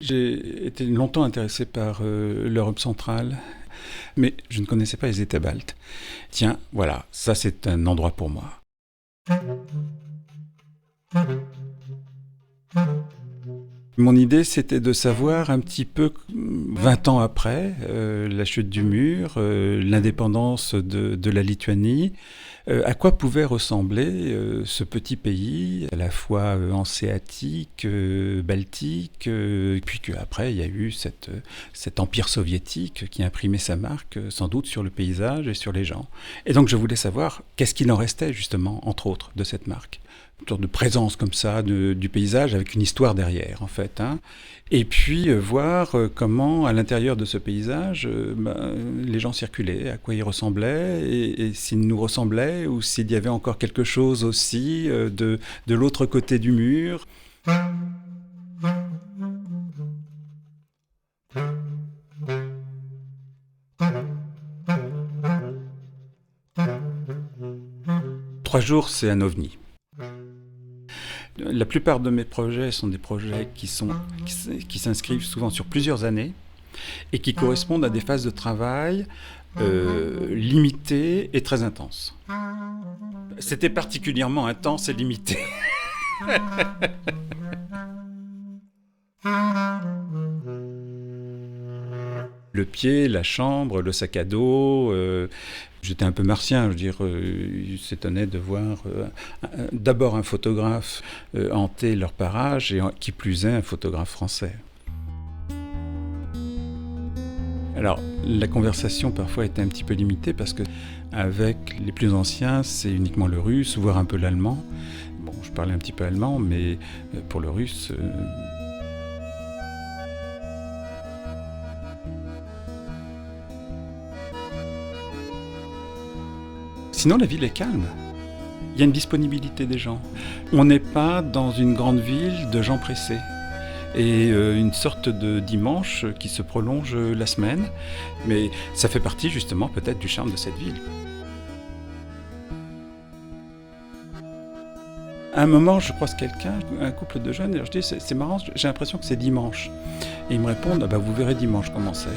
J'ai été longtemps intéressé par l'Europe centrale, mais je ne connaissais pas les États baltes. Tiens, voilà, ça c'est un endroit pour moi. Mon idée, c'était de savoir un petit peu, 20 ans après la chute du mur, l'indépendance de la Lituanie, à quoi pouvait ressembler ce petit pays, à la fois hanséatique, baltique, puis qu'après il y a eu cet empire soviétique qui a imprimé sa marque sans doute sur le paysage et sur les gens. Et donc je voulais savoir qu'est-ce qu'il en restait justement, entre autres, de cette marque. Une sorte de présence comme ça du paysage avec une histoire derrière en fait. Hein. Et puis voir comment à l'intérieur de ce paysage les gens circulaient, à quoi ils ressemblaient et s'ils nous ressemblaient ou s'il y avait encore quelque chose aussi de l'autre côté du mur. 3 jours, c'est un ovni. La plupart de mes projets sont des projets qui s'inscrivent souvent sur plusieurs années et qui correspondent à des phases de travail limitées et très intenses. C'était particulièrement intense et limité. Le pied, la chambre, le sac à dos. J'étais un peu martien, je veux dire, s'étonnait de voir d'abord un photographe hanter leur parage et qui plus est un photographe français. Alors, la conversation parfois était un petit peu limitée parce que avec les plus anciens, c'est uniquement le russe, voire un peu l'allemand. Bon, je parlais un petit peu allemand, mais pour le russe... Sinon, la ville est calme. Il y a une disponibilité des gens. On n'est pas dans une grande ville de gens pressés. Et une sorte de dimanche qui se prolonge la semaine. Mais ça fait partie justement peut-être du charme de cette ville. À un moment, je croise quelqu'un, un couple de jeunes, et je dis c'est marrant, j'ai l'impression que c'est dimanche. Et ils me répondent, ah bah vous verrez dimanche comment c'est.